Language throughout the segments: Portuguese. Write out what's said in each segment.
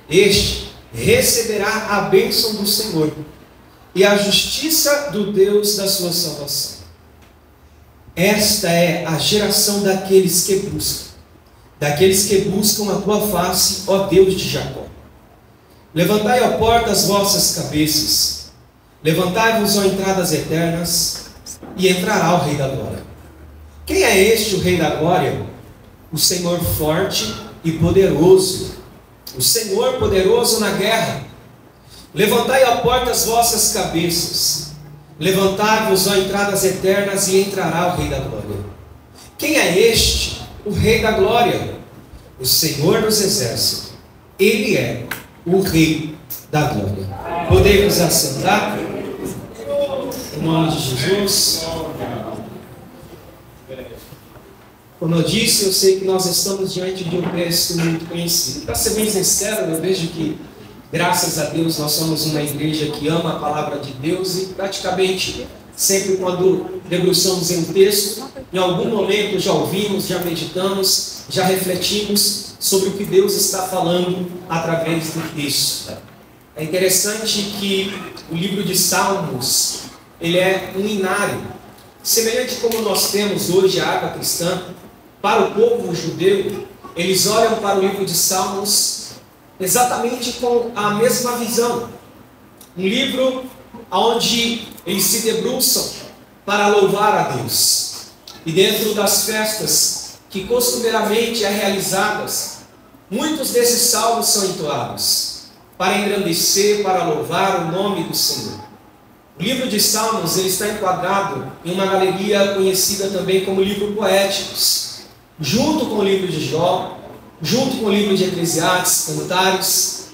este receberá a bênção do Senhor e a justiça do Deus da sua salvação. Esta é a geração daqueles que buscam a tua face, ó Deus de Jacó. Levantai, ó porta, as vossas cabeças, levantai-vos, ó entradas eternas, e entrará o Rei da Glória. Quem é este o Rei da Glória? O Senhor forte e poderoso, o Senhor poderoso na guerra. Levantai, ó porta, as vossas cabeças, levantai-vos, ó entradas eternas, e entrará o Rei da Glória. Quem é este o Rei da Glória? O Senhor dos Exércitos. Ele é o Rei da Glória. Podemos assentar? Em nome de Jesus. Como eu disse, eu sei que nós estamos diante de um texto muito conhecido. Para ser bem sincero, eu vejo que, graças a Deus, nós somos uma igreja que ama a palavra de Deus e praticamente sempre quando debruçamos em um texto, em algum momento já ouvimos, já meditamos, já refletimos sobre o que Deus está falando através do texto. É interessante que o livro de Salmos, ele é um inário, semelhante como nós temos hoje a Arca Cristã. Para o povo judeu, eles olham para o livro de Salmos exatamente com a mesma visão. Um livro onde eles se debruçam para louvar a Deus. E dentro das festas que costumeiramente é realizadas, muitos desses salmos são entoados para engrandecer, para louvar o nome do Senhor. O livro de Salmos ele está enquadrado em uma galeria conhecida também como livro poéticos, junto com o livro de Jó, junto com o livro de Eclesiastes, Cantares.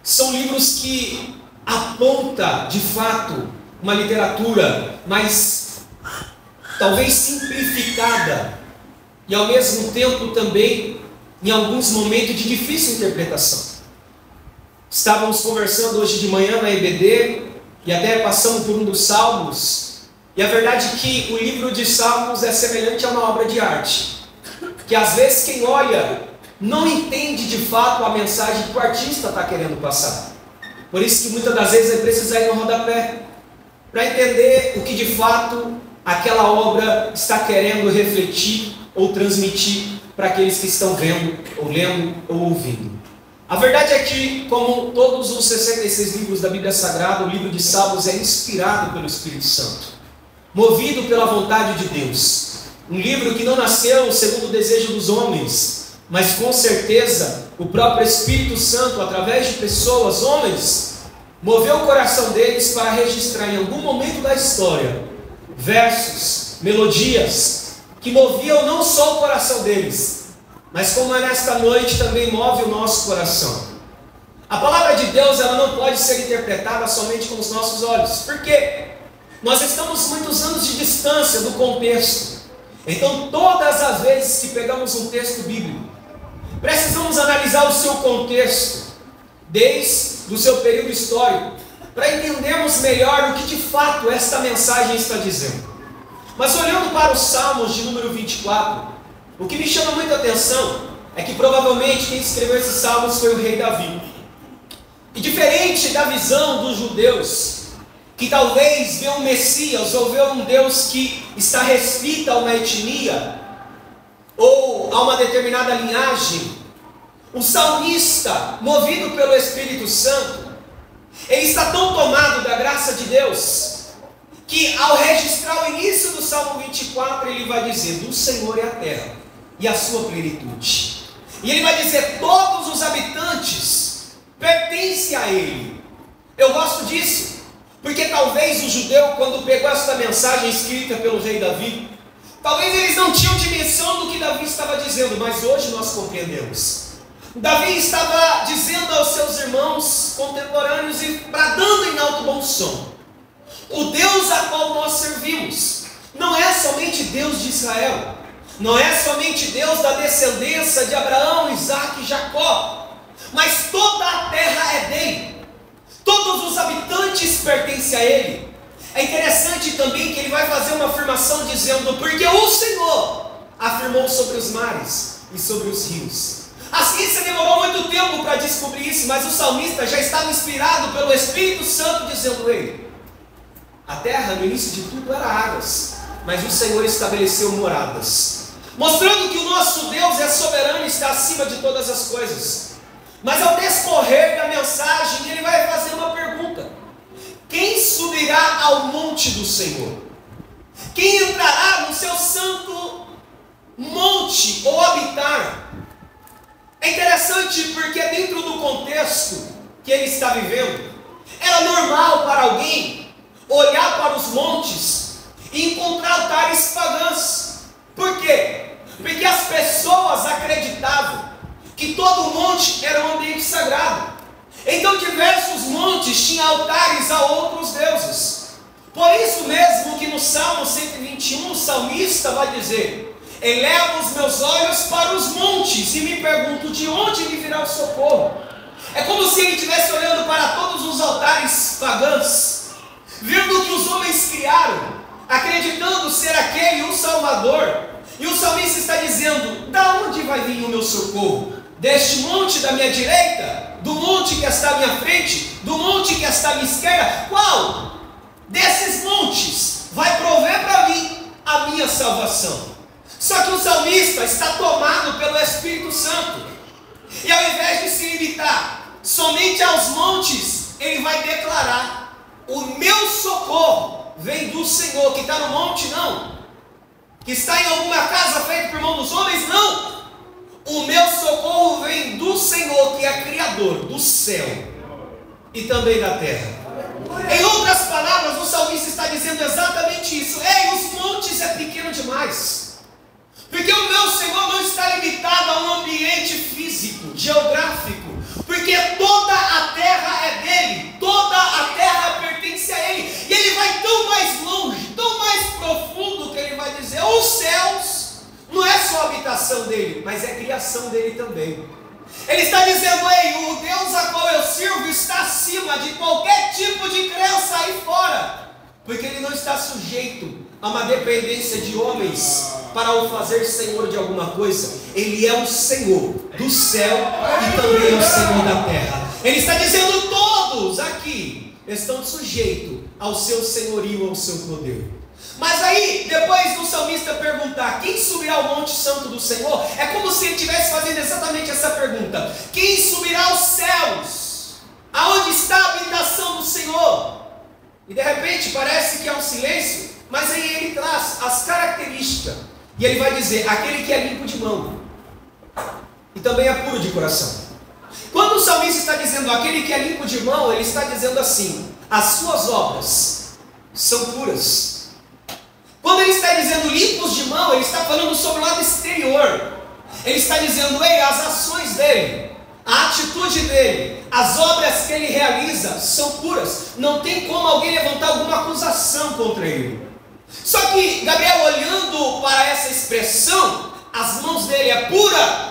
São livros que apontam, de fato, uma literatura mais, talvez simplificada, e ao mesmo tempo também, em alguns momentos, de difícil interpretação. Estávamos conversando hoje de manhã na EBD, e até passamos por um dos Salmos, e a verdade é que o livro de Salmos é semelhante a uma obra de arte, que às vezes quem olha não entende de fato a mensagem que o artista está querendo passar. Por isso que muitas das vezes ele precisa ir no rodapé, para entender o que de fato aquela obra está querendo refletir ou transmitir para aqueles que estão vendo, ou lendo, ou ouvindo. A verdade é que, como todos os 66 livros da Bíblia Sagrada, o livro de Salmos é inspirado pelo Espírito Santo, movido pela vontade de Deus. Um livro que não nasceu segundo o desejo dos homens, mas com certeza o próprio Espírito Santo, através de pessoas, homens, moveu o coração deles para registrar em algum momento da história versos, melodias que moviam não só o coração deles, mas como é nesta noite também move o nosso coração. A palavra de Deus ela não pode ser interpretada somente com os nossos olhos. Por quê? Nós estamos muitos anos de distância do contexto. Então todas as vezes que pegamos um texto bíblico, precisamos analisar o seu contexto, desde o seu período histórico, para entendermos melhor o que de fato esta mensagem está dizendo. Mas olhando para os Salmos de número 24, o que me chama muita atenção é que provavelmente quem escreveu esses Salmos foi o rei Davi. E diferente da visão dos judeus, que talvez vê um Messias ou vê um Deus que está restrito a uma etnia ou a uma determinada linhagem, o salmista, movido pelo Espírito Santo, ele está tão tomado da graça de Deus, que ao registrar o início do Salmo 24, ele vai dizer: do Senhor é a terra e a sua plenitude. E ele vai dizer: todos os habitantes pertencem a ele. Eu gosto disso, porque talvez o judeu, quando pegou esta mensagem escrita pelo rei Davi, talvez eles não tinham dimensão do que Davi estava dizendo, mas hoje nós compreendemos. Davi estava dizendo aos seus irmãos contemporâneos e bradando em alto bom som: o Deus a qual nós servimos não é somente Deus de Israel, não é somente Deus da descendência de Abraão, Isaque e Jacó, mas toda a terra é dele, todos os habitantes pertencem a ele. É interessante também que ele vai fazer uma afirmação dizendo: porque o Senhor afirmou sobre os mares e sobre os rios. A ciência demorou muito tempo para descobrir isso, mas o salmista já estava inspirado pelo Espírito Santo, dizendo: ei, a terra no início de tudo era águas, mas o Senhor estabeleceu moradas, mostrando que o nosso Deus é soberano e está acima de todas as coisas. Mas ao descorrer da mensagem, ele vai fazer uma pergunta: quem subirá ao monte do Senhor? Quem entrará no seu santo monte ou habitar? É interessante porque dentro do contexto que ele está vivendo, era normal para alguém olhar para os montes e encontrar altares pagãos. Por quê? Porque as pessoas acreditavam que todo monte era um ambiente sagrado. Então diversos montes tinham altares a outros deuses. Por isso mesmo que no Salmo 121 o salmista vai dizer: elevo os meus olhos para os montes e me pergunto, de onde me virá o socorro? É como se ele estivesse olhando para todos os altares pagãos, vendo que os homens criaram, acreditando ser aquele o Salvador. E o salmista está dizendo: da onde vai vir o meu socorro? Deste monte da minha direita? Do monte que está à minha frente? Do monte que está à minha esquerda? Qual desses montes vai prover para mim a minha salvação? Só que o salmista está tomado pelo Espírito Santo, e ao invés de se limitar somente aos montes, ele vai declarar: o meu socorro vem do Senhor. Que está no monte? Não. Que está em alguma casa feita por mão dos homens? Não. O meu socorro vem do Senhor, que é Criador do céu e também da terra. Em outras palavras, o salmista está dizendo exatamente isso: ei, os montes é pequeno demais, porque o meu Senhor não está limitado a um ambiente físico, geográfico, porque toda a terra é dele, toda a terra pertence a ele, e ele vai tão mais longe, tão mais profundo, que ele vai dizer: os céus não é só a habitação dele, mas é a criação dele também. Ele está dizendo: ei, o Deus a qual eu sirvo está acima de qualquer tipo de crença aí fora, porque ele não está sujeito a uma dependência de homens para o fazer senhor de alguma coisa. Ele é o Senhor do céu e também é o Senhor da terra. Ele está dizendo: todos aqui estão sujeitos ao seu senhorio, ao seu poder. Mas aí, depois do salmista perguntar: quem subirá ao monte santo do Senhor? É como se ele estivesse fazendo exatamente essa pergunta: quem subirá aos céus? Aonde está a habitação do Senhor? E de repente parece que é um silêncio, mas aí ele traz as características, e ele vai dizer: aquele que é limpo de mão e também é puro de coração. Quando o salmista está dizendo aquele que é limpo de mão, ele está dizendo assim: as suas obras são puras. Quando ele está dizendo limpos de mão, ele está falando sobre o lado exterior. Ele está dizendo: ei, as ações dele, a atitude dele, as obras que ele realiza são puras. Não tem como alguém levantar alguma acusação contra ele. Só que Gabriel, olhando para essa expressão, as mãos dele é pura.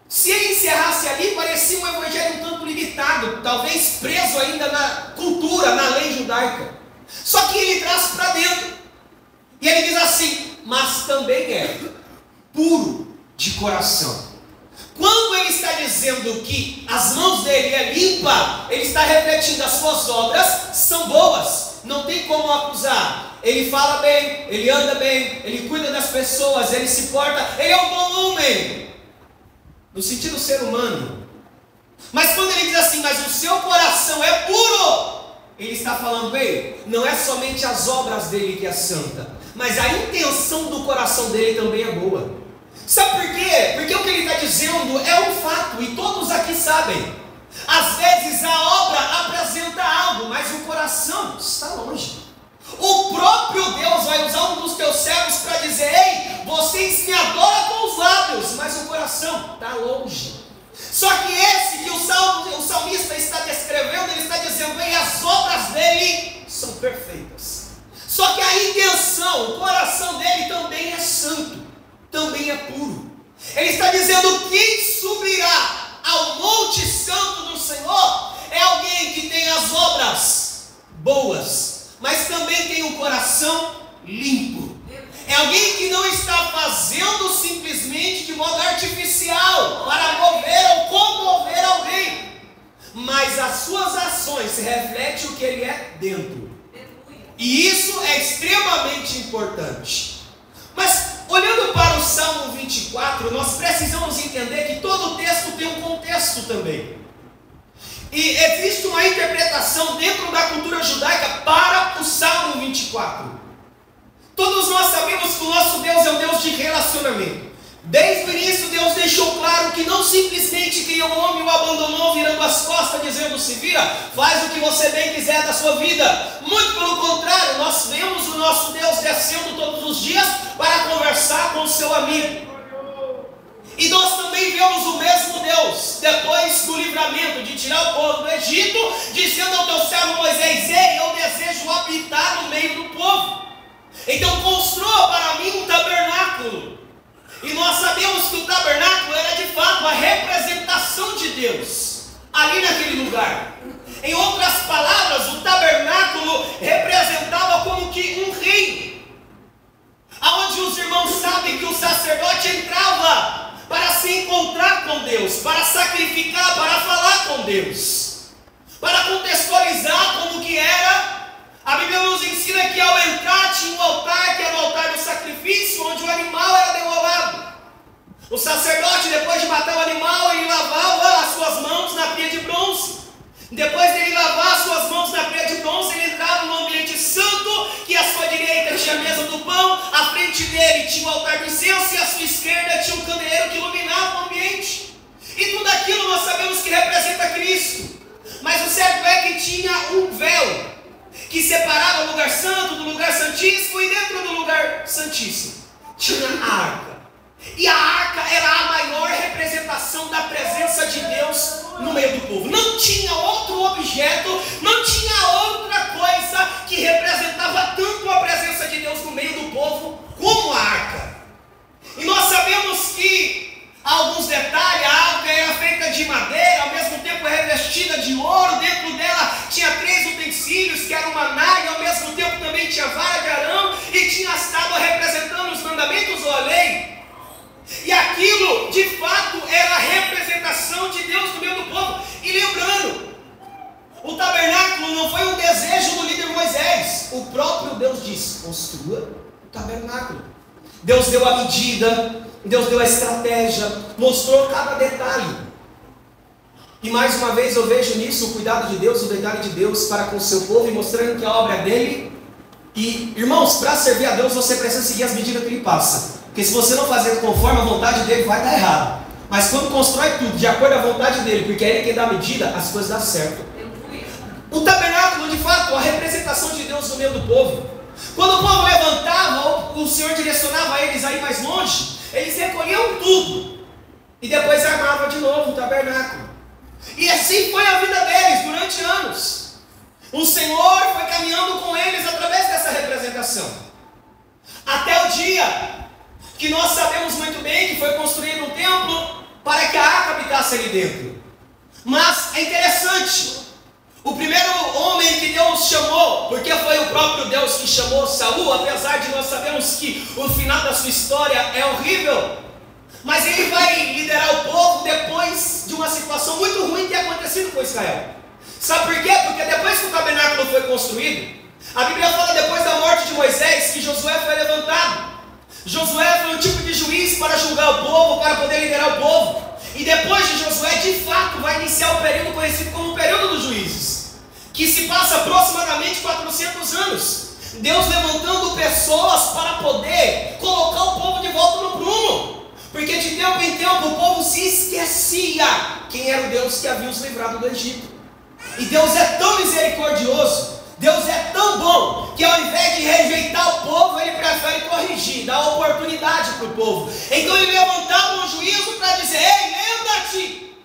Se ele encerrasse ali, parecia um evangelho um tanto limitado, talvez preso ainda na cultura, na lei judaica. Só que ele traz para dentro, e ele diz assim: mas também é puro de coração. Quando ele está dizendo que as mãos dele é limpa, ele está refletindo: as suas obras são boas, não tem como acusar. Ele fala bem, ele anda bem, ele cuida das pessoas, ele se porta, ele é um bom homem, no sentido ser humano. Mas quando ele diz assim: mas o seu coração é puro, ele está falando: ei, não é somente as obras dele que é santa, mas a intenção do coração dele também é boa. Sabe por quê? Porque o que ele está dizendo é um fato, e todos aqui sabem. Às vezes a obra apresenta algo, mas o coração está longe. O próprio Deus vai usar um dos teus servos para dizer: ei, vocês me adoram com os lábios, mas o coração está longe. Só que esse que o salmista está descrevendo, ele está dizendo: ei, as obras dele são perfeitas. Só que a intenção, o coração dele também é santo, também é puro. Ele está dizendo: quem subirá ao monte santo do Senhor é alguém que tem as obras boas, mas também tem um coração limpo. É alguém que não está fazendo simplesmente simplesmente de modo artificial para mover ou comover alguém, mas as suas ações refletem o que ele é dentro. E isso é extremamente importante. Mas olhando para o Salmo 24, nós precisamos entender que todo texto tem um contexto também. E existe uma interpretação dentro da cultura judaica para o Salmo 24. Todos nós sabemos que o nosso Deus é um Deus de relacionamento. Desde o início, Deus deixou claro que não simplesmente criou o homem e o abandonou virando as costas, dizendo: se vira, faz o que você bem quiser da sua vida. Muito pelo contrário, nós vemos o nosso Deus descendo todos os dias para conversar com o seu amigo. E nós também vemos o mesmo Deus, depois do livramento de tirar o povo do Egito, dizendo ao teu servo Moisés: ei, eu desejo habitar no meio do povo. Então construa para mim um tabernáculo. E nós sabemos que o tabernáculo era de fato a representação de Deus ali naquele lugar. Em outras palavras, o tabernáculo representava como que um reino, aonde os irmãos sabem que o sacerdote entrava para se encontrar com Deus, para sacrificar, para falar com Deus, para contextualizar como que era. A Bíblia nos ensina que ao entrar tinha um altar, que era o altar do sacrifício, onde o animal era degolado. O sacerdote, depois de matar o animal, ele lavava as suas mãos na pia de bronze. Depois dele lavar as suas mãos na pia de bronze, ele entrava no ambiente santo, que à sua direita tinha a mesa do pão, à frente dele tinha o altar do incenso, e à sua esquerda tinha um candeeiro que iluminava o ambiente. E tudo aquilo nós sabemos que representa Cristo. Mas o certo é que tinha um véu que separava o lugar santo do lugar santíssimo, e dentro do lugar santíssimo tinha a arca. E a arca era a maior representação da presença de Deus no meio do povo. Não tinha outro objeto, não tinha outra coisa que representava tanto a presença de Deus no meio do povo como a arca. E nós sabemos que há alguns detalhes: a arca era feita de madeira, ao mesmo tempo revestida de ouro. Dentro dela tinha 3 utensílios, que era uma naga, ao mesmo tempo também tinha vara de Arão, e tinha as tábuas representando os mandamentos ou a lei. E aquilo, de fato, era a representação de Deus no meio do povo. E lembrando, o tabernáculo não foi um desejo do líder Moisés. O próprio Deus disse: construa o tabernáculo. Deus deu a medida, Deus deu a estratégia, mostrou cada detalhe. E mais uma vez eu vejo nisso o cuidado de Deus, o detalhe de Deus para com o seu povo, e mostrando que a obra é dele. E, irmãos, para servir a Deus você precisa seguir as medidas que ele passa. Porque se você não fazer conforme a vontade dele, vai dar errado. Mas quando constrói tudo de acordo à vontade dele, porque é ele quem dá a medida, as coisas dão certo. O tabernáculo, de fato, a representação de Deus no meio do povo. Quando o povo levantava, ou o Senhor direcionava eles a ir mais longe, eles recolhiam tudo e depois armavam de novo o tabernáculo. E assim foi a vida deles durante anos. O Senhor foi caminhando com eles através dessa representação, até o dia que nós sabemos muito bem que foi construído um templo para que a arca habitasse ali dentro. Mas é interessante, o primeiro homem que Deus chamou, porque foi o próprio Deus que chamou Saul, apesar de nós sabermos que o final da sua história é horrível, mas ele vai liderar o povo depois de uma situação muito ruim que tinha acontecido com Israel. Sabe por quê? Porque depois que o tabernáculo foi construído, a Bíblia fala depois da morte de Moisés que Josué foi levantado. Josué foi um tipo de juiz para julgar o povo, para poder liderar o povo. E depois de Josué, de fato, vai iniciar o período conhecido como o período dos juízes, que se passa aproximadamente 400 anos. Deus levantando pessoas para poder colocar o povo de volta no prumo. Porque de tempo em tempo o povo se esquecia quem era o Deus que havia os livrado do Egito. E Deus é tão misericordioso, Deus é tão bom, que ao invés de rejeitar o povo, ele prefere corrigir, dar oportunidade para o povo. Então ele levantava um juízo para dizer: ei, lembra-te,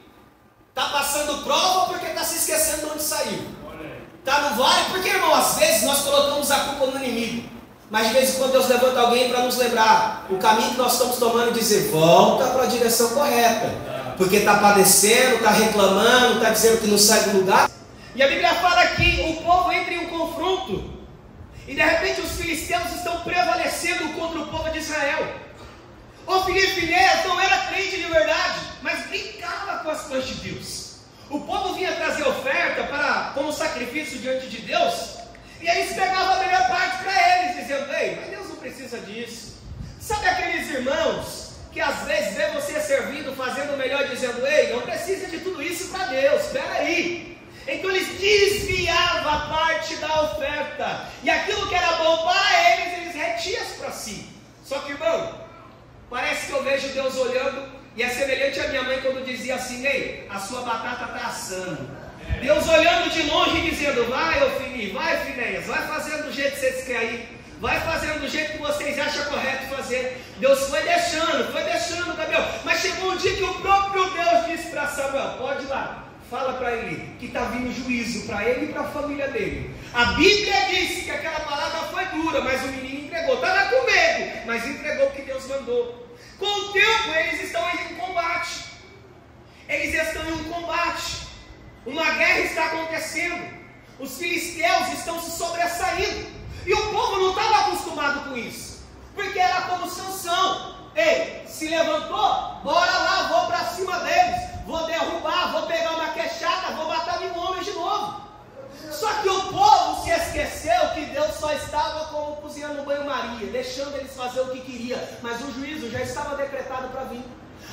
está passando prova porque está se esquecendo de onde saiu. Está no vale porque, irmão, às vezes nós colocamos a culpa no inimigo, mas de vez em quando Deus levanta alguém para nos lembrar o caminho que nós estamos tomando e dizer: volta para a direção correta, porque está padecendo, está reclamando, está dizendo que não sai do lugar. E a Bíblia fala que o povo entra em um confronto, e de repente os filisteus estão prevalecendo contra o povo de Israel. Ofni e Finéias não era crente de verdade, mas brincava com as coisas de Deus. O povo vinha trazer oferta como sacrifício diante de Deus, e eles pegavam a melhor parte para eles, dizendo: ei, mas Deus não precisa disso. Sabe aqueles irmãos que às vezes vê você servindo, fazendo o melhor, dizendo: ei, não precisa de tudo isso para Deus, espera aí. Então eles desviavam a parte da oferta, e aquilo que era bom para eles retiam para si. Só que, irmão, parece que eu vejo Deus olhando, e é semelhante à minha mãe quando dizia assim: ei, a sua batata está assando. Deus olhando de longe e dizendo: vai, Ofni, vai, Finéias, vai fazendo do jeito que vocês querem aí, vai fazendo do jeito que vocês acham correto fazer. Deus foi deixando, Gabriel. Mas chegou um dia que o próprio Deus disse para Samuel: pode ir lá, fala para ele que está vindo juízo para ele e para a família dele. A Bíblia diz que aquela palavra foi dura, mas o menino entregou. Estava com medo, mas entregou o que Deus mandou. Com o tempo eles estão em combate. Uma guerra está acontecendo. Os filisteus estão se sobressaindo. E o povo não estava acostumado com isso, porque era como Sansão: ei, se levantou, bora lá, vou para cima deles, vou derrubar, vou pegar uma queixada, vou matar mil homens de novo. Só que o povo se esqueceu que Deus só estava como cozinhando no banho-maria, deixando eles fazer o que queria, mas o juízo já estava decretado para vir.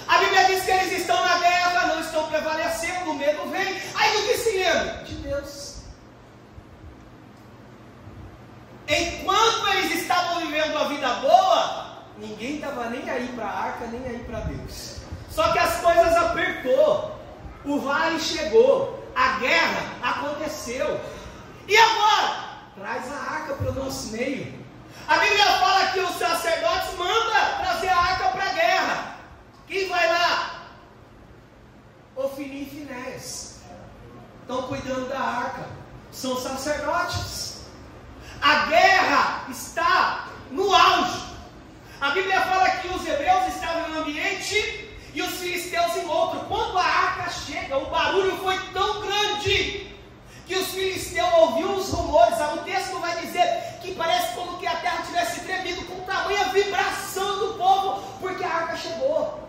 A Bíblia diz que eles estão na guerra, não estão prevalecendo, o medo vem. Aí do que se lembra? De Deus. Enquanto eles estavam vivendo a vida boa, ninguém estava nem aí para a arca, nem aí para Deus. Só que as coisas apertou, o vale chegou, a guerra aconteceu. E agora? Traz a arca para o nosso meio. A Bíblia fala que os sacerdotes mandam trazer a arca para a guerra. Quem vai lá? Ofni e Finéias estão cuidando da arca, são sacerdotes. A guerra está no auge. A Bíblia fala que os hebreus estavam em um ambiente e os filisteus em outro. Quando a arca chega, o barulho foi tão grande que os filisteus ouviram os rumores. O texto vai dizer que parece como que a terra tivesse tremido com tamanha vibração do povo, porque a arca chegou.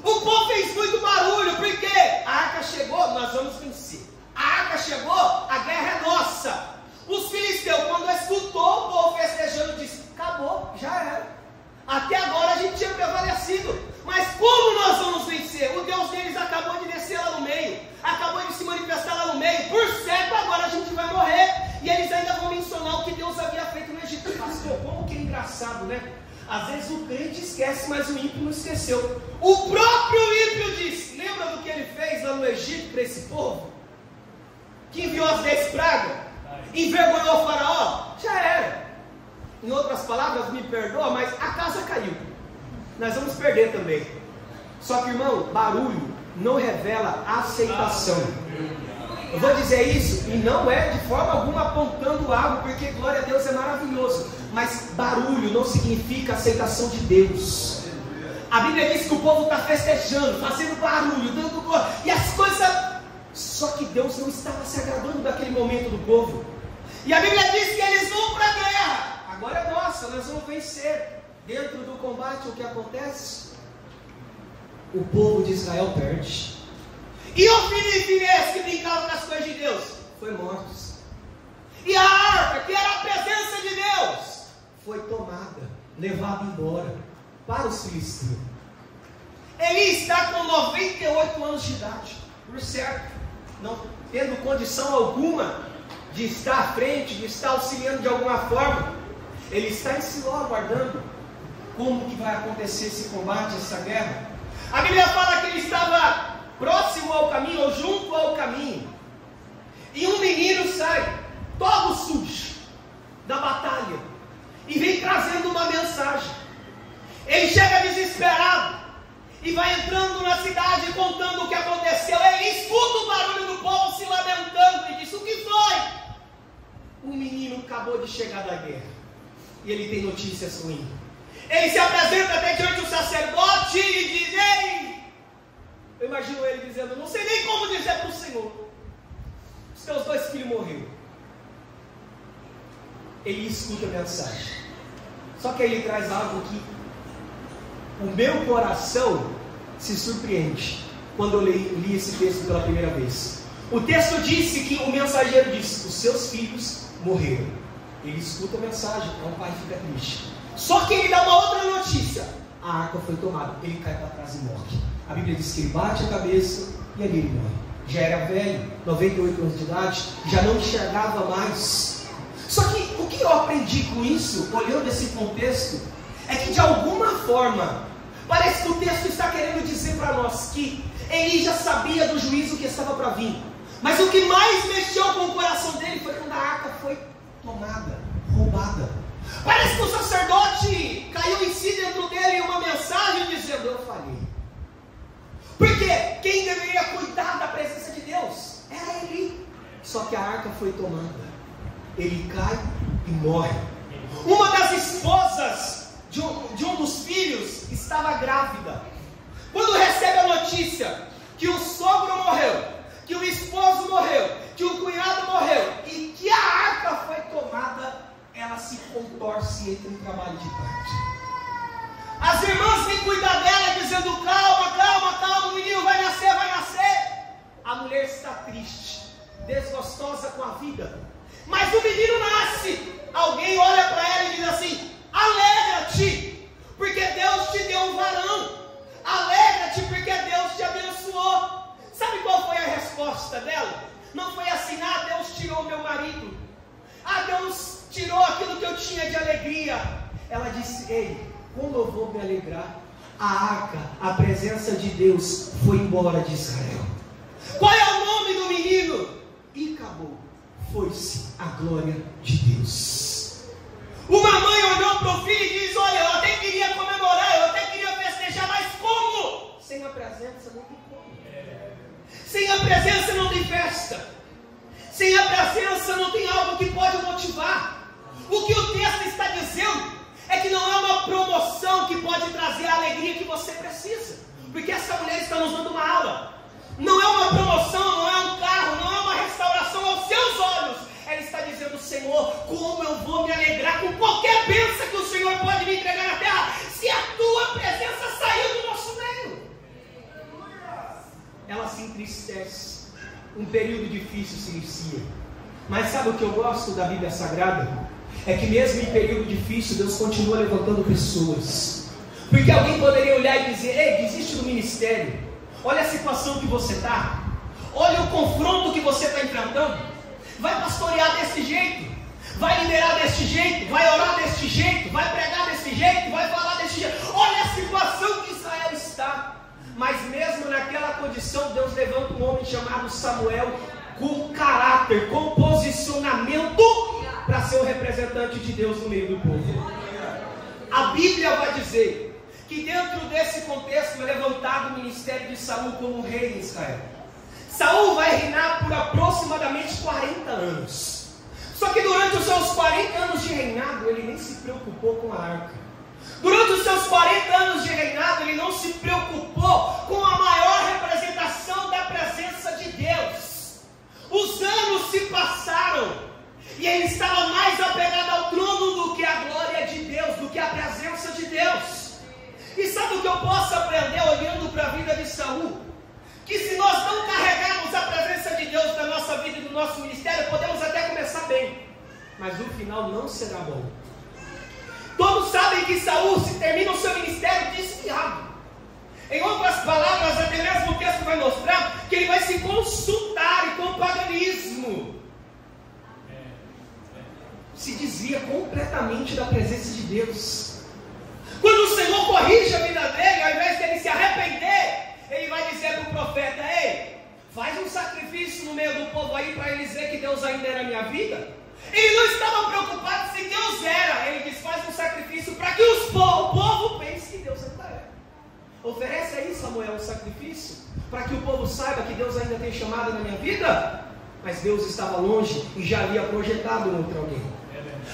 O povo fez muito barulho, porque a arca chegou, nós vamos vencer. A arca chegou, a guerra é nossa. Os filisteus, quando escutou o povo festejando, disse: acabou, já era. Até agora a gente tinha prevalecido, mas como nós vamos vencer? O Deus deles acabou de descer lá no meio, acabou de se manifestar lá no meio. Por certo, agora a gente vai morrer. E eles ainda vão mencionar o que Deus havia feito no Egito. Pastor, como que é engraçado, né? Às vezes o crente esquece, mas o ímpio não esqueceu. O próprio ímpio disse: lembra do que ele fez lá no Egito para esse povo? Que enviou as 10 pragas, envergonhou o faraó? Já era. Em outras palavras, me perdoa, mas a casa caiu. Nós vamos perder também. Só que, irmão, barulho não revela aceitação. Eu vou dizer isso, e não é de forma alguma apontando algo, porque glória a Deus é maravilhoso. Mas barulho não significa aceitação de Deus. A Bíblia diz que o povo está festejando, fazendo barulho, dando glória, e as coisas... Só que Deus não estava se agradando daquele momento do povo. E a Bíblia diz que eles vão para a guerra. Agora é nossa, nós vamos vencer. Dentro do combate, o que acontece? O povo de Israel perde. E o Finéias, que brincava com as coisas de Deus, foi mortos. E a arca, que era a presença de Deus, foi tomada, levada embora para os filisteus. Ele está com 98 anos de idade, por certo, não tendo condição alguma de estar à frente, de estar auxiliando de alguma forma. Ele está em Siló aguardando como que vai acontecer esse combate, essa guerra. A Bíblia fala que ele estava próximo ao caminho, ou junto ao caminho, e um menino sai, todo sujo, da batalha, e vem trazendo uma mensagem. Ele chega desesperado, e vai entrando na cidade, contando o que aconteceu. Ele escuta o barulho do povo se lamentando, e diz: o que foi? O menino acabou de chegar da guerra, e ele tem notícias ruins. Ele se apresenta até diante do sacerdote e diz: ei, eu imagino ele dizendo: não sei nem como dizer para o Senhor, os teus 2 filhos morreram. Ele escuta a mensagem, só que ele traz algo que o meu coração se surpreende quando eu li esse texto pela primeira vez. O texto disse que o mensageiro disse: os seus filhos morreram. Ele escuta a mensagem, então o pai fica triste. Só que ele dá uma outra notícia: a arca foi tomada. Ele cai para trás e morre. A Bíblia diz que ele bate a cabeça e ali ele morre. Já era velho, 98 anos de idade, já não enxergava mais. Só que o que eu aprendi com isso, olhando esse contexto, é que de alguma forma, parece que o texto está querendo dizer para nós que Eli já sabia do juízo que estava para vir. Mas o que mais mexeu com o coração dele foi quando a arca foi tomada, roubada. Parece que o sacerdote caiu em si dentro dele uma mensagem dizendo: eu falhei. Porque quem deveria cuidar da presença de Deus era Eli. Só que a arca foi tomada. Ele cai e morre. Uma das esposas de um dos filhos estava grávida. Quando recebe a notícia que o sogro morreu, que o esposo morreu, que o cunhado morreu e que a arca foi tomada, ela se contorce e entra em trabalho de parto. As irmãs vêm cuidar dela dizendo: calma, calma, calma, o menino vai nascer, vai nascer. A mulher está triste, desgostosa com a vida, mas o menino nasce. Alguém olha para ela e diz assim: alegra-te, porque Deus te deu um varão. Alegra-te, porque Deus te abençoou. Sabe qual foi a resposta dela? Não foi assim: ah, Deus tirou meu marido, ah, Deus tirou aquilo que eu tinha de alegria. Ela disse: ei, como eu vou me alegrar? A arca, a presença de Deus foi embora de Israel. Qual é o nome do menino? E acabou. Foi-se a glória de Deus. Uma mãe olhou para o filho e diz: olha, eu até queria comemorar, eu até queria festejar, mas como? Sem a presença não tem como. Sem a presença não tem festa. Sem a presença não tem algo que pode motivar. O que o texto está dizendo é que não é uma promoção que pode trazer a alegria que você precisa. Porque essa mulher está nos dando uma aula. Não é uma promoção, não é um carro, não é uma restauração aos seus olhos. Ela está dizendo: Senhor, como eu vou me alegrar com qualquer bênção que o Senhor pode me entregar na terra, se a tua presença saiu do nosso meio. Ela se entristece. Um período difícil se inicia. Mas sabe o que eu gosto da Bíblia Sagrada? É que mesmo em período difícil, Deus continua levantando pessoas. Porque alguém poderia olhar e dizer: ei, desiste do ministério. Olha a situação que você está. Olha o confronto que você está enfrentando. Vai pastorear desse jeito, vai liderar desse jeito, vai orar desse jeito, vai pregar desse jeito, vai falar desse jeito. Olha a situação que Israel está. Mas mesmo naquela condição, Deus levanta um homem chamado Samuel, com caráter, com posicionamento, para ser o representante de Deus no meio do povo. A Bíblia vai dizer que dentro desse contexto é levantado o ministério de Saul como rei em Israel. Saul vai reinar por aproximadamente 40 anos. Só que durante os seus 40 anos de reinado, ele nem se preocupou com a arca. Durante os seus 40 anos de reinado, ele não se preocupou com a maior representação da presença de Deus. Os anos se passaram e ele estava mais apegado ao trono do que à glória de Deus, do que à presença de Deus. E sabe o que eu posso aprender olhando para a vida de Saul? Que se nós não carregarmos a presença de Deus na nossa vida e no nosso ministério, podemos até começar bem, mas o final não será bom. Todos sabem que Saul, se termina o seu ministério, desviado. Em outras palavras, até mesmo o texto vai mostrar que ele vai se consultar com o paganismo. Se desvia completamente da presença de Deus. Quando o Senhor corrige a vida dele, ao invés dele se arrepender, ele vai dizer para o profeta: ei, faz um sacrifício no meio do povo aí para eles verem que Deus ainda era a minha vida. Ele não estava preocupado se Deus era. Ele diz: faz um sacrifício para que o povo pense que Deus ainda é. Oferece aí, Samuel, um sacrifício para que o povo saiba que Deus ainda tem chamado na minha vida. Mas Deus estava longe e já havia projetado outro alguém.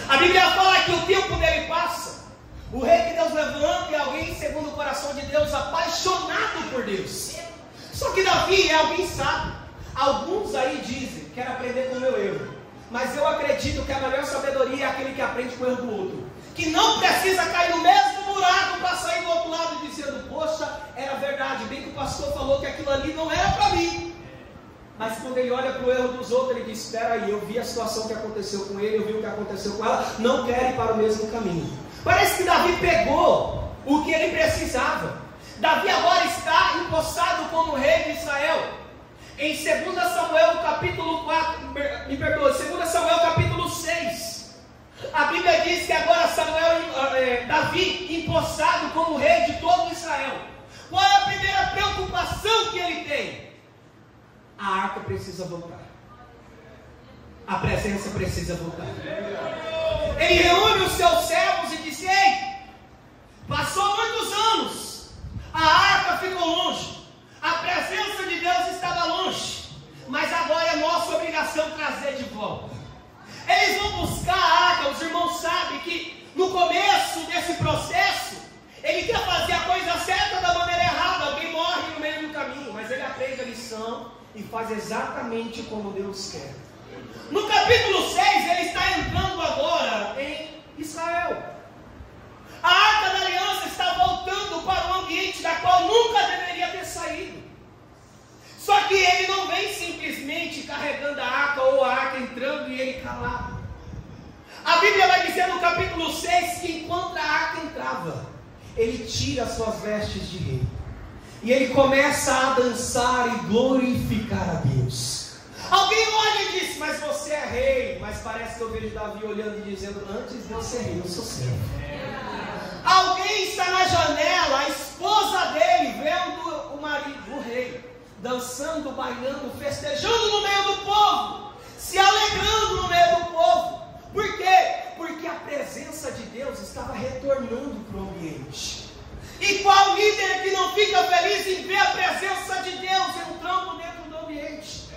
A Bíblia fala que o tempo dele passa. O rei que Deus levanta é alguém segundo o coração de Deus, apaixonado por Deus. Só que Davi é alguém sábio. Alguns aí dizem: quero aprender com o meu erro. Mas eu acredito que a melhor sabedoria é aquele que aprende com o erro do outro, que não precisa cair no mesmo buraco para sair do outro lado dizendo, poxa, era verdade, bem que o pastor falou que aquilo ali não era para mim. Mas quando ele olha para o erro dos outros, ele diz, espera aí, eu vi a situação que aconteceu com ele, eu vi o que aconteceu com ela, não quero ir para o mesmo caminho. Parece que Davi pegou o que ele precisava. Davi agora está empossado como rei de Israel. Em 2 Samuel capítulo 2 Samuel capítulo 6, a Bíblia diz que agora Davi empossado como rei de todo Israel. Qual é a primeira preocupação que ele tem? A arca precisa voltar. A presença precisa voltar. Ele reúne os seus servos e diz, ei, passou muitos anos, a arca ficou longe, a presença de Deus estava longe, mas agora é nossa obrigação trazer de volta. Eles vão buscar a arca. Os irmãos sabem que no começo desse processo, ele quer fazer a coisa certa da maneira errada, alguém morre no meio do caminho, mas ele aprende a lição e faz exatamente como Deus quer. No capítulo 6, ele está entrando agora em Israel. A arca da aliança está voltando para um ambiente da qual nunca deveria ter saído. Só que ele não vem simplesmente carregando a arca ou a arca entrando e ele calado. A Bíblia vai dizer no capítulo 6 que enquanto a arca entrava, ele tira as suas vestes de rei. E ele começa a dançar e glorificar a Deus. Alguém olha e diz, mas você é rei. Mas parece que eu vejo Davi olhando e dizendo, antes de eu ser rei, eu sou servo. Alguém está na janela, a esposa dele, vendo o marido, o rei, dançando, bailando, festejando no meio do povo, se alegrando no meio do povo. Por quê? Porque a presença de Deus estava retornando para o ambiente. E qual líder que não fica feliz em ver a presença de Deus entrando dentro do ambiente?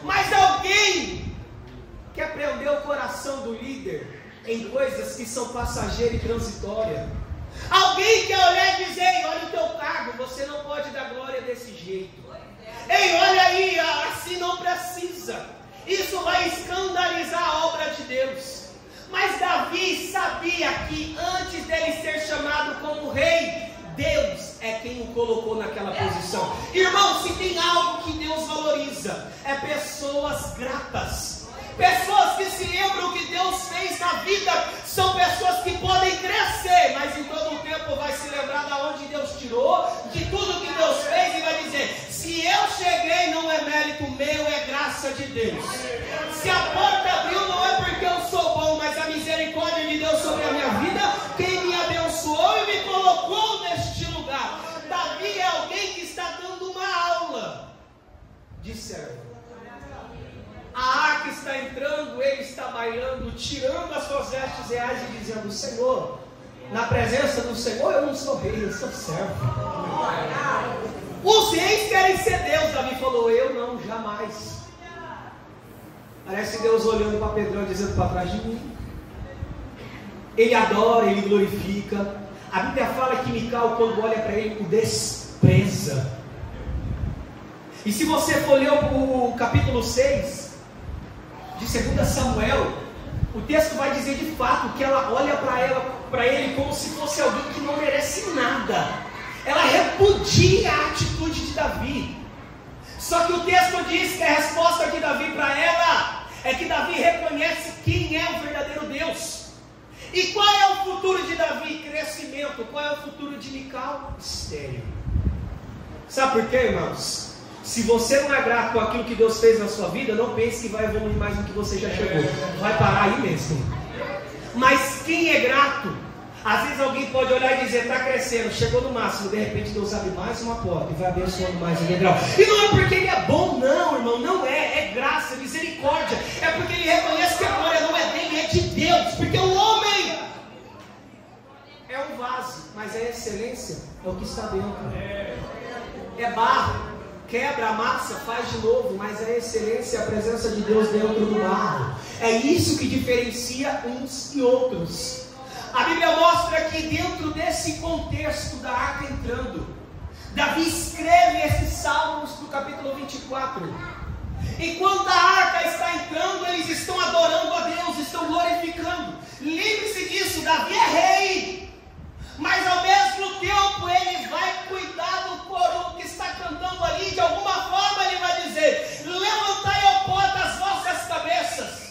Mas alguém quer prender o coração do líder em coisas que são passageiras e transitórias. Alguém quer olhar e dizer, ei, olha o teu cargo, você não pode dar glória desse jeito. Ei, olha aí, assim não precisa. Isso vai escandalizar a obra de Deus. Mas Davi sabia que antes dele ser chamado como rei, Deus é quem o colocou naquela posição. Irmão, se tem algo que Deus valoriza, é pessoas gratas. Pessoas que se lembram o que Deus fez na vida. São pessoas que podem crescer, mas em todo o tempo vai se lembrar de onde Deus tirou, de tudo que Deus fez, e vai dizer, se eu cheguei não é mérito meu, é graça de Deus. Se a porta abriu não é porque eu sou bom, mas a misericórdia de Deus sobre a minha vida, quem me abençoou e me colocou neste lugar. Davi é alguém que está dando uma aula de servo. A arca está entrando, ele está bailando, tirando as suas vestes reais e dizendo, Senhor, na presença do Senhor eu não sou rei, eu sou servo. Os reis querem ser Deus. Davi falou, eu não, jamais. Parece Deus olhando para Pedrão dizendo, para trás de mim. Ele adora, ele glorifica. A Bíblia fala que Mical, quando olha para ele, o despreza. E se você for ler o capítulo 6 de 2 Samuel, o texto vai dizer de fato que ela olha para ele como se fosse alguém que não merece nada. Ela repudia a atitude de Davi. Só que o texto diz que a resposta de Davi para ela é que Davi reconhece quem é o verdadeiro Deus. E qual é o futuro de Davi? Crescimento. Qual é o futuro de Mical? Mistério. Sabe por quê, irmãos? Se você não é grato com aquilo que Deus fez na sua vida, não pense que vai evoluir mais do que você já chegou. Vai parar aí mesmo. Mas quem é grato, às vezes alguém pode olhar e dizer, está crescendo, chegou no máximo, de repente Deus abre mais uma porta e vai abençoando mais um degrau. E não é porque ele é bom, não, irmão, não é graça, é misericórdia. É porque ele reconhece que a glória não é dele, é de Deus. Porque o homem é um vaso, mas a excelência é o que está dentro. É barro. Quebra, amassa, faz de novo, mas a excelência é a presença de Deus dentro do barro. É isso que diferencia uns e outros. A Bíblia mostra que dentro desse contexto da arca entrando, Davi escreve esses salmos do capítulo 24. Enquanto a arca está entrando, eles estão adorando a Deus, estão glorificando. Lembre-se disso, Davi é rei. mas ao mesmo tempo Ele vai cuidar do coro que está cantando ali. De alguma forma Ele vai dizer: levantai, ó portas, vossas cabeças,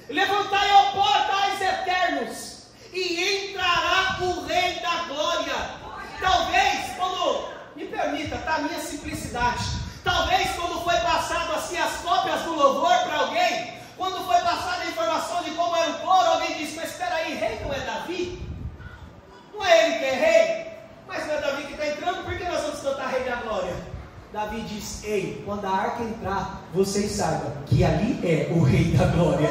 levantai, ó portas, eternos, e entrará o Rei da Glória. Talvez, me permita, tá, a minha simplicidade, talvez quando foi passado assim as cópias do louvor para alguém, quando foi passada a informação de como era o coro, alguém disse: mas espera aí, rei não é Davi? Não é ele que é rei? Mas não é Davi que está entrando, por que nós vamos cantar Rei da Glória? Davi diz: ei, quando a arca entrar, vocês saibam que ali é o Rei da Glória.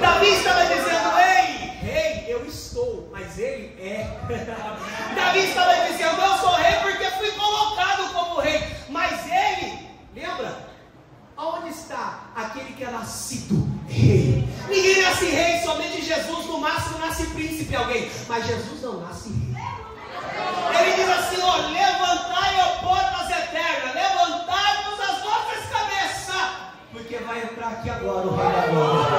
Davi estava dizendo: ei, rei, eu estou, mas ele é. Davi estava dizendo: eu sou rei porque fui colocado como rei, mas ele, lembra? Aonde está aquele que é nascido rei? Ninguém nasce rei, somente Jesus, no máximo nasce príncipe alguém, mas Jesus não nasce rei. Ele diz assim: ó, levantai, ó portas eternas, levantai-vos as vossas cabeças, porque vai entrar aqui agora o Rei da Glória.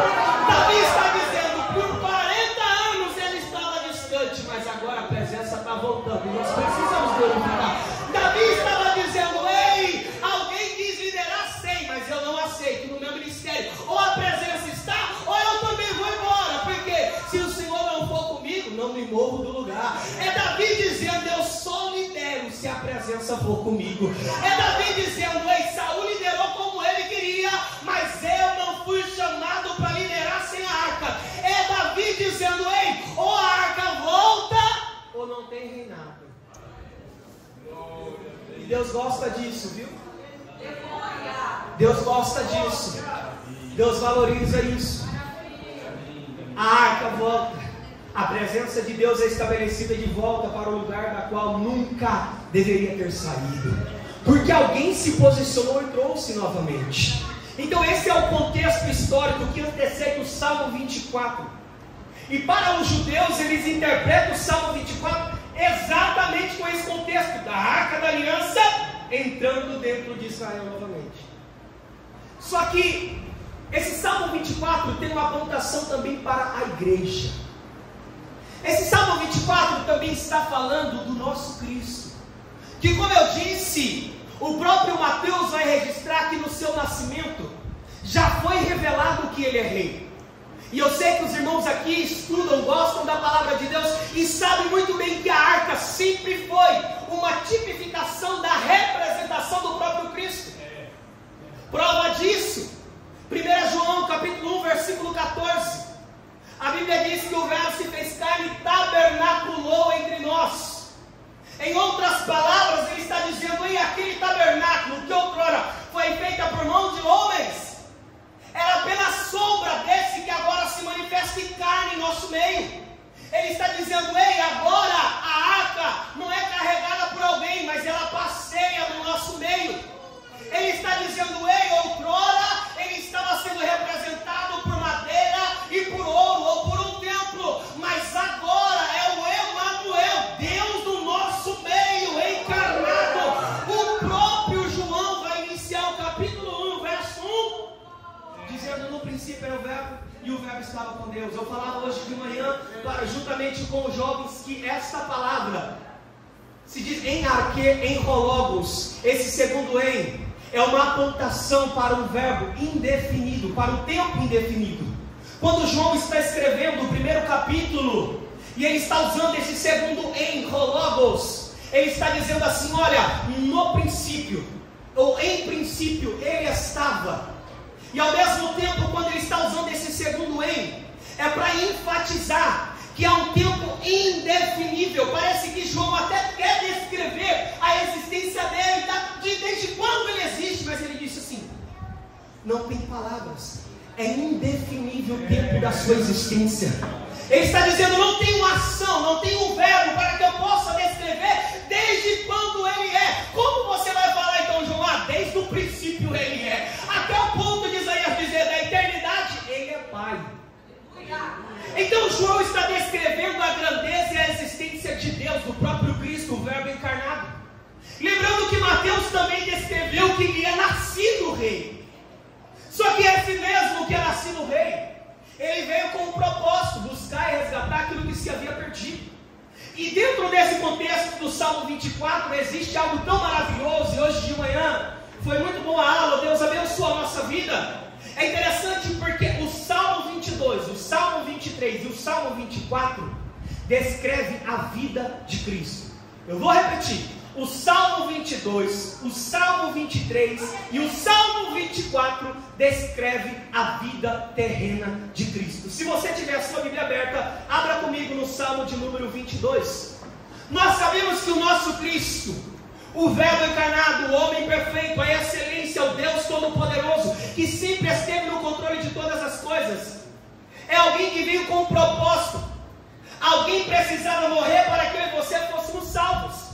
Davi está dizendo: por 40 anos ele estava distante, mas agora a presença está voltando, e nós precisamos glorificar. Davi estava dizendo: ei, alguém quis liderar, sei, mas eu não aceito no meu ministério. Ou a presença está, ou eu também vou embora, porque se o Senhor não for comigo, não me movo do lugar. É Davi dizendo: eu só lidero se a presença for comigo. É Davi dizendo: ei, Saul liderou como ele queria, mas eu não fui chamado para liderar sem a arca. É Davi dizendo: ei, ou a arca volta, ou não tem reinado. E Deus gosta disso, viu? Deus gosta disso. Deus valoriza isso. A arca volta. A presença de Deus é estabelecida de volta para o lugar da qual nunca deveria ter saído, porque alguém se posicionou e trouxe novamente. Então esse é o contexto histórico que antecede o Salmo 24. E para os judeus, eles interpretam o Salmo 24 exatamente com esse contexto da Arca da Aliança entrando dentro de Israel novamente. Só que esse Salmo 24 tem uma apontação também para a igreja. Esse Salmo 24 também está falando do nosso Cristo, que, como eu disse, o próprio Mateus vai registrar que no seu nascimento já foi revelado que ele é rei. E eu sei que os irmãos aqui estudam, gostam da palavra de Deus e sabem muito bem que a arca sempre foi uma tipificação da representação do próprio Cristo. Prova disso, 1 João capítulo 1, versículo 14. A Bíblia diz que o Verbo se fez carne e tabernaculou entre nós. Em outras palavras, ele está dizendo: em aquele tabernáculo que outrora foi feita por mão de homens, era apenas sombra desse que agora se manifesta em carne em nosso meio. Ele está dizendo: ei, agora a arca não é carregada por alguém, mas ela passeia no nosso meio. Ele está dizendo: ei, outrora ele estava sendo representado por madeira e por ouro, ou por um templo, mas agora é o Emanuel, Deus do nosso meio, encarnado. O próprio João vai iniciar o capítulo 1, verso 1, dizendo: no princípio era o Verbo, e o Verbo estava com Deus. Eu falava hoje de manhã, juntamente com os jovens, que esta palavra se diz em arque, em rologos. Esse segundo em é uma apontação para um verbo indefinido, para o tempo indefinido. Quando João está escrevendo o primeiro capítulo, e ele está usando esse segundo em rologos, ele está dizendo assim: olha, no princípio, ou em princípio, ele estava. E ao mesmo tempo, quando ele está usando esse segundo em, é para enfatizar que há um tempo indefinível. Parece que João até quer descrever a existência dele, desde quando ele existe, mas ele disse assim: não tem palavras, é indefinível o tempo da sua existência. Ele está dizendo: não tem uma ação, não tem um verbo para que eu possa descrever desde quando ele é. Como você vai falar então, João? Desde o princípio ele é, até o ponto de Isaías dizer da eternidade, ele é Pai. Então João está descrevendo a grandeza e a existência de Deus, do próprio Cristo, o Verbo encarnado. Lembrando que Mateus também descreveu que ele é nascido rei. Só que esse mesmo que é nascido rei, ele veio com um propósito: buscar e resgatar aquilo que se havia perdido. E dentro desse contexto do Salmo 24, existe algo tão maravilhoso, e hoje de manhã foi muito boa a aula, Deus abençoa a nossa vida. É interessante porque o Salmo 22, o Salmo 23 e o Salmo 24 descreve a vida de Cristo. Eu vou repetir. O Salmo 22, o Salmo 23 e o Salmo 24 descreve a vida terrena de Cristo. Se você tiver a sua Bíblia aberta, abra comigo no Salmo de número 22. Nós sabemos que o nosso Cristo, o Verbo encarnado, o homem perfeito, a excelência, o Deus Todo-Poderoso, que sempre esteve no controle de todas as coisas, é alguém que veio com um propósito. Alguém precisava morrer para que eu e você fôssemos salvos.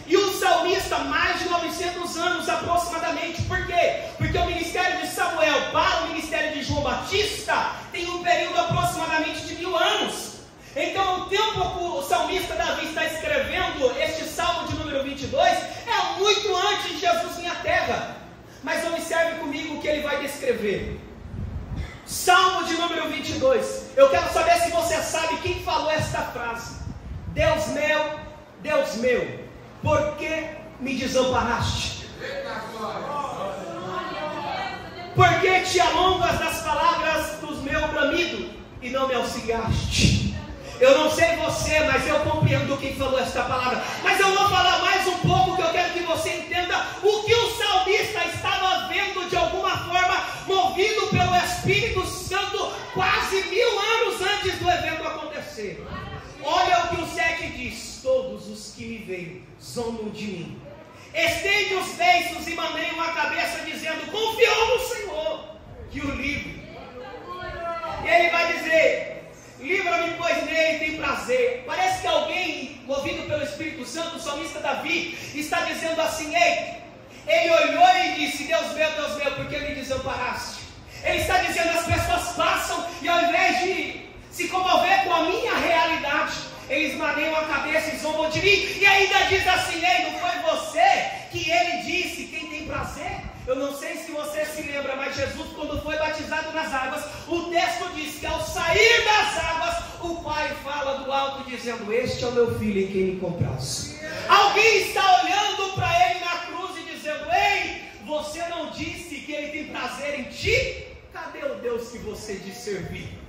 E o salmista, mais de 900 anos aproximadamente, por quê? Porque o ministério de Samuel para o ministério de João Batista tem um período aproximadamente de 1000 anos. Então o tempo que o salmista Davi está escrevendo este salmo de número 22 é muito antes de Jesus vir à terra. Mas observe comigo o que ele vai descrever. Salmo de número 22. Eu quero saber se você sabe quem falou esta frase. Deus meu, por que me desamparaste? Por que te alongas das palavras dos meus bramidos e não me auxiliaste? Eu não sei você, mas eu compreendo quem falou esta palavra. Mas eu vou falar mais um pouco, que eu quero que você entenda o que o salmista estava vendo de alguma forma, movido pelo Espírito Santo, quase 1000 anos antes do evento acontecer. Olha o que o 7 diz: todos os que me veem zombam de mim, estende os beiços e maneiam a cabeça, dizendo: confiou no Senhor, que o livre. E ele vai dizer: livra-me, pois nele tem prazer. Parece que alguém, movido pelo Espírito Santo, o salmista Davi, está dizendo assim: ei, ele olhou e disse: Deus meu, por que me desamparaste? Ele está dizendo: as pessoas passam e ao invés de se comover com a minha realidade, eles maneiam a cabeça e zombam de mim. E ainda diz assim: ei, não foi você que ele disse quem tem prazer? Eu não sei se você se lembra, mas Jesus, quando foi batizado nas águas, o texto diz que ao sair das águas, o Pai fala do alto dizendo: este é o meu filho em quem me comprazo. Alguém está olhando para ele na cruz e dizendo: ei, você não disse que ele tem prazer em ti? Cadê o Deus que você diz servir?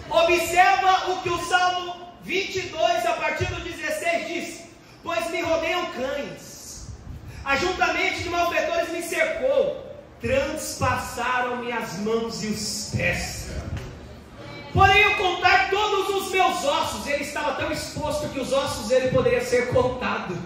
Observa o que o Salmo 22, a partir do 16 diz: pois me rodeiam cães, ajuntamente de malfeitores me cercou, transpassaram-me as mãos e os pés. Porém, eu contar todos os meus ossos. Ele estava tão exposto que os ossos dele poderiam ser contados.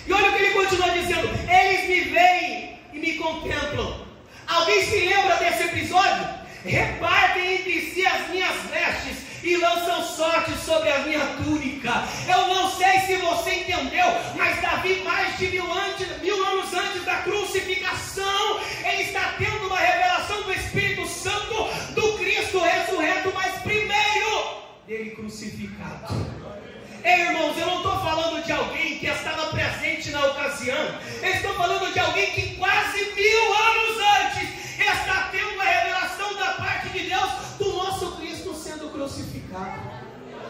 E olha o que ele continua dizendo: eles me veem e me contemplam. Alguém se lembra desse episódio? Repartem entre si as minhas vestes e lançam sorte sobre a minha túnica. Eu não sei se você entendeu, mas Davi, mais de 1000 anos antes da crucificação, ele está tendo uma revelação do Espírito Santo, do Cristo ressurreto, mas primeiro dele crucificado. Ei, irmãos, eu não estou falando de alguém que estava presente na ocasião. Eu estou falando de alguém que quase 1000 anos antes está tendo a revelação da parte de Deus do nosso Cristo sendo crucificado.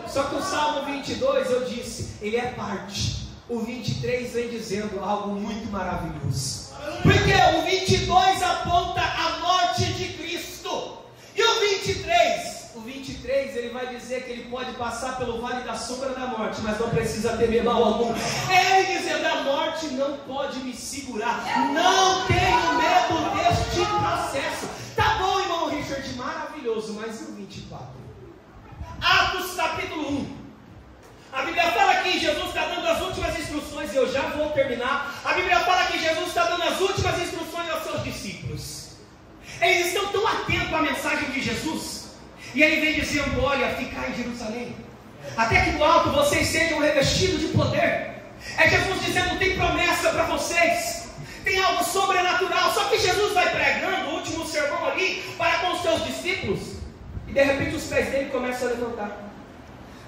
Só que o Salmo 22, eu disse, ele é parte. O 23 vem dizendo algo muito maravilhoso. Porque o 22 aponta a morte de Cristo. E o 23 ele vai dizer que ele pode passar pelo vale da sombra da morte, mas não precisa temer mal algum. Ele dizendo: a morte não pode me segurar. Não tenho medo deste processo. Tá bom, irmão Richard, maravilhoso, mas e o 24? Atos capítulo 1. A Bíblia fala que Jesus está dando as últimas instruções, e eu já vou terminar. A Bíblia fala que Jesus está dando as últimas instruções aos seus discípulos. Eles estão tão atentos à mensagem de Jesus, e ele vem dizendo: olha, ficai em Jerusalém, até que do alto vocês sejam revestidos de poder. É Jesus dizendo: tem promessa para vocês, tem algo sobrenatural. Só que Jesus vai pregando o último sermão ali para com os seus discípulos, e de repente os pés dele começam a levantar.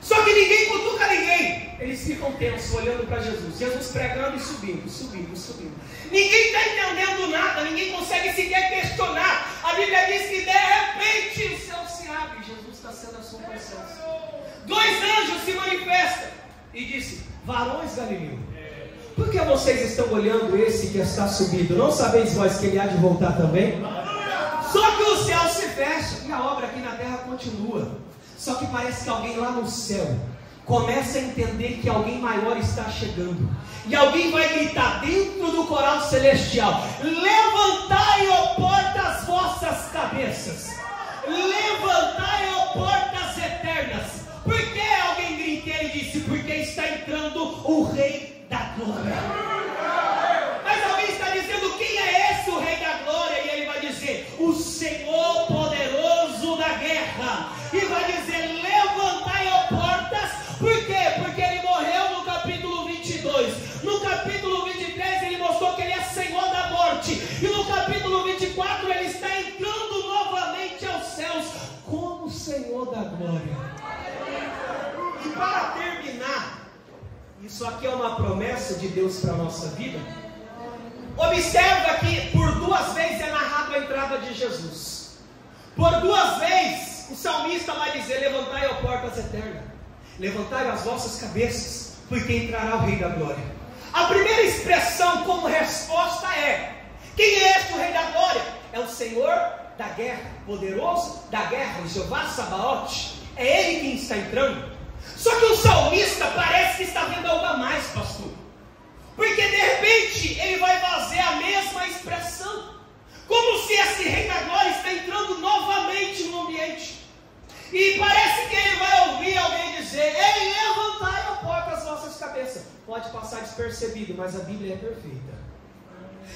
Só que ninguém cutuca ninguém. Eles ficam tensos olhando para Jesus. Jesus pregando e subindo. Ninguém está entendendo nada. Ninguém consegue sequer questionar. A Bíblia diz que de repente o céu se abre. Jesus está sendo a sua presença. 2 anjos se manifestam e disse: varões galileus, por que vocês estão olhando esse que está subido? Não sabeis vós que ele há de voltar também? Só que o céu se fecha e a obra aqui na terra continua. Só que parece que alguém lá no céu começa a entender que alguém maior está chegando. E alguém vai gritar dentro do coral celestial: levantai, ó portas, as vossas cabeças. Levantai, ó portas eternas. Por que alguém grita? Ele disse: porque está entrando o Rei da Glória. Mas alguém está dizendo: quem é esse o Rei da Glória? E ele vai dizer: o Senhor poderoso da guerra. E vai dizer: levantai, ó portas. Por quê? Porque ele morreu no capítulo 22. No capítulo 23 ele mostrou que ele é Senhor da morte. E no capítulo 24 ele está entrando novamente aos céus como Senhor da glória. E para terminar, isso aqui é uma promessa de Deus para a nossa vida. Observa que por 2 vezes é narrado a entrada de Jesus. Por 2 vezes o salmista vai dizer: levantai, ó portas eternas, levantai as vossas cabeças, porque entrará o Rei da Glória. A primeira expressão como resposta é: quem é este o Rei da Glória? É o Senhor da guerra, poderoso da guerra, o Jeová Sabaote. É Ele quem está entrando. Só que o salmista parece que está vendo algo a mais, pastor, porque de repente ele vai fazer a mesma expressão, como se esse Rei da Glória está entrando novamente no ambiente. E parece que ele vai ouvir alguém dizer: ei, levantai, ó portas, as vossas cabeças. Pode passar despercebido, mas a Bíblia é perfeita.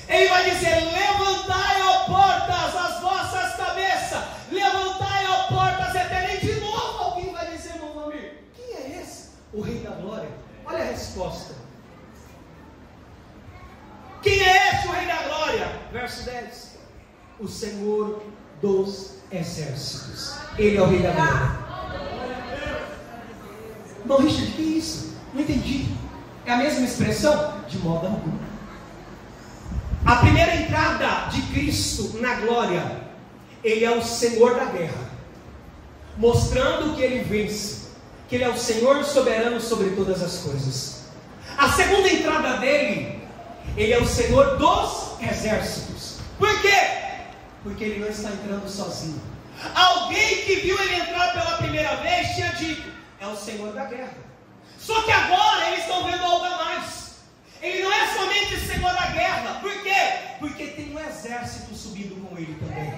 Ele vai dizer: levantai, ó portas, as vossas cabeças. Levantai, ó portas eternas. E de novo alguém vai dizer: meu nome, quem é esse? O Rei da Glória. Olha a resposta. Quem é esse o Rei da Glória? Verso 10. O Senhor dos exércitos. Ele é o Rei da Glória. Não, Richard, que é isso? Não entendi. É a mesma expressão? De modo algum. A primeira entrada de Cristo na glória, Ele é o Senhor da guerra, mostrando que Ele vence, que Ele é o Senhor soberano sobre todas as coisas. A segunda entrada dele, Ele é o Senhor dos exércitos. Por quê? Porque Ele não está entrando sozinho. Alguém que viu Ele entrar pela primeira vez tinha dito: é o Senhor da guerra. Só que agora eles estão vendo algo a mais. Ele não é somente Senhor da guerra. Por quê? Porque tem um exército subindo com Ele também.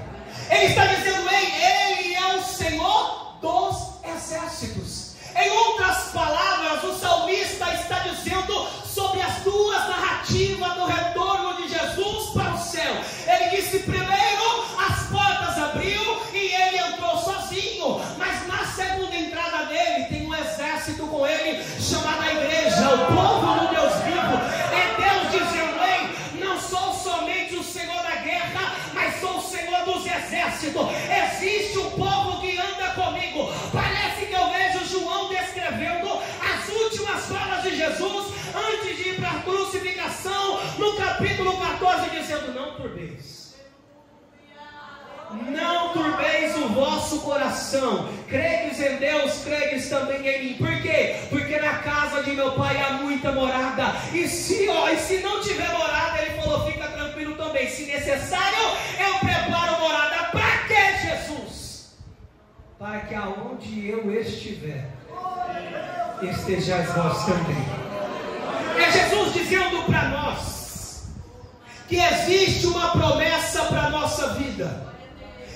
Ele está dizendo: Ele é o Senhor dos exércitos. Em outras palavras, o salmista está dizendo sobre as 2 narrativas do retorno de Jesus para o céu. Ele disse: primeiro as portas abriu e ele entrou sozinho, mas na segunda entrada dele tem um exército com ele, chamado a igreja, o povo do Deus vivo. É Deus dizendo: ei, não sou somente o Senhor da guerra, mas sou o Senhor dos exércitos. Existe um povo que anda comigo. Parece que eu vejo João descrevendo as últimas falas de Jesus antes de ir para a crucificação, no capítulo 14, dizendo: não turbeis. Não turbeis o vosso coração. Credes em Deus, credes também em mim. Por quê? Porque na casa de meu pai há muita morada. E se não tiver morada, ele falou: fica tranquilo também. Se necessário, eu preparo morada. Para que, Jesus? Para que aonde eu estiver, estejais vós também. É Jesus dizendo para nós que existe uma promessa para a nossa vida.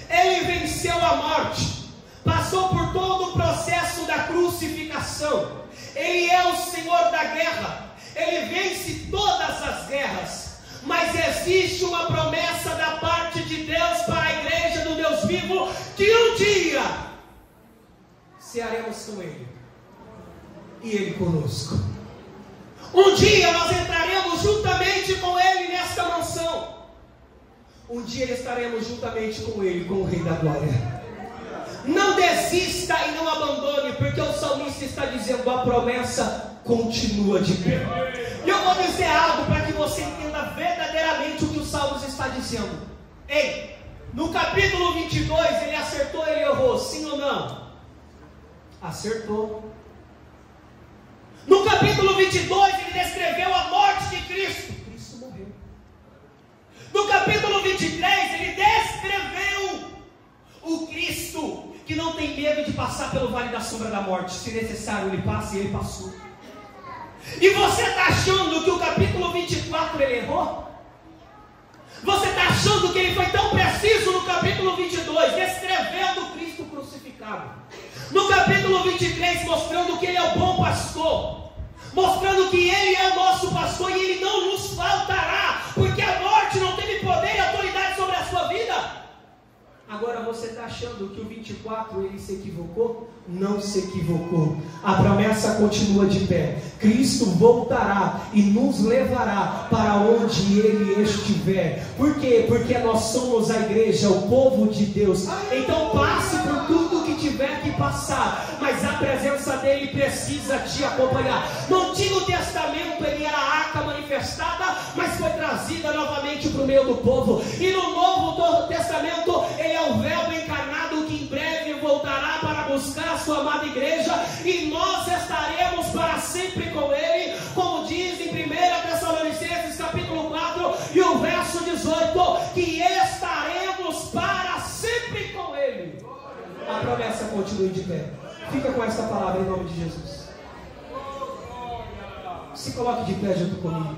Ele venceu a morte, passou por todo o processo da crucificação. Ele é o Senhor da guerra. Ele vence todas as guerras. Mas existe uma promessa da parte de Deus para a igreja do Deus vivo, que um dia cearemos com Ele e Ele conosco. Um dia nós entraremos juntamente com Ele nesta mansão. Um dia estaremos juntamente com Ele, com o Rei da Glória. Não desista e não abandone, porque o salmista está dizendo: a promessa continua de pé. E eu vou dizer algo para que você entenda verdadeiramente o que o Salmos está dizendo. Ei, no capítulo 22, ele acertou, ele errou, sim ou não? Acertou. No capítulo capítulo 22, ele descreveu a morte de Cristo. Cristo morreu. No capítulo 23, ele descreveu o Cristo que não tem medo de passar pelo vale da sombra da morte. Se necessário, ele passa, e ele passou. E você está achando que o capítulo 24 ele errou? Você está achando que ele foi tão preciso no capítulo 22, descrevendo Cristo crucificado? No capítulo 23, mostrando que ele é o bom pastor, mostrando que ele é o nosso pastor e ele não nos faltará, porque a morte não teve poder e autoridade sobre a sua vida. Agora você está achando que o 24 ele se equivocou? Não se equivocou. A promessa continua de pé. Cristo voltará e nos levará para onde Ele estiver. Por quê? Porque nós somos a igreja, o povo de Deus. Então passe por tudo que tiver que passar, mas a presença dEle precisa te acompanhar. No Antigo Testamento ele era a arca manifestada, mas foi trazida novamente para o meio do povo. E no Novo Testamento ele é o Verbo encarnado que em breve voltará para buscar a sua amada igreja, e nós estaremos para sempre com ele, como diz em 1 Tessalonicenses capítulo 4 e o verso 18, que estaremos para sempre com ele. A promessa continue de pé. Fica com essa palavra em nome de Jesus. Se coloque de pé junto comigo.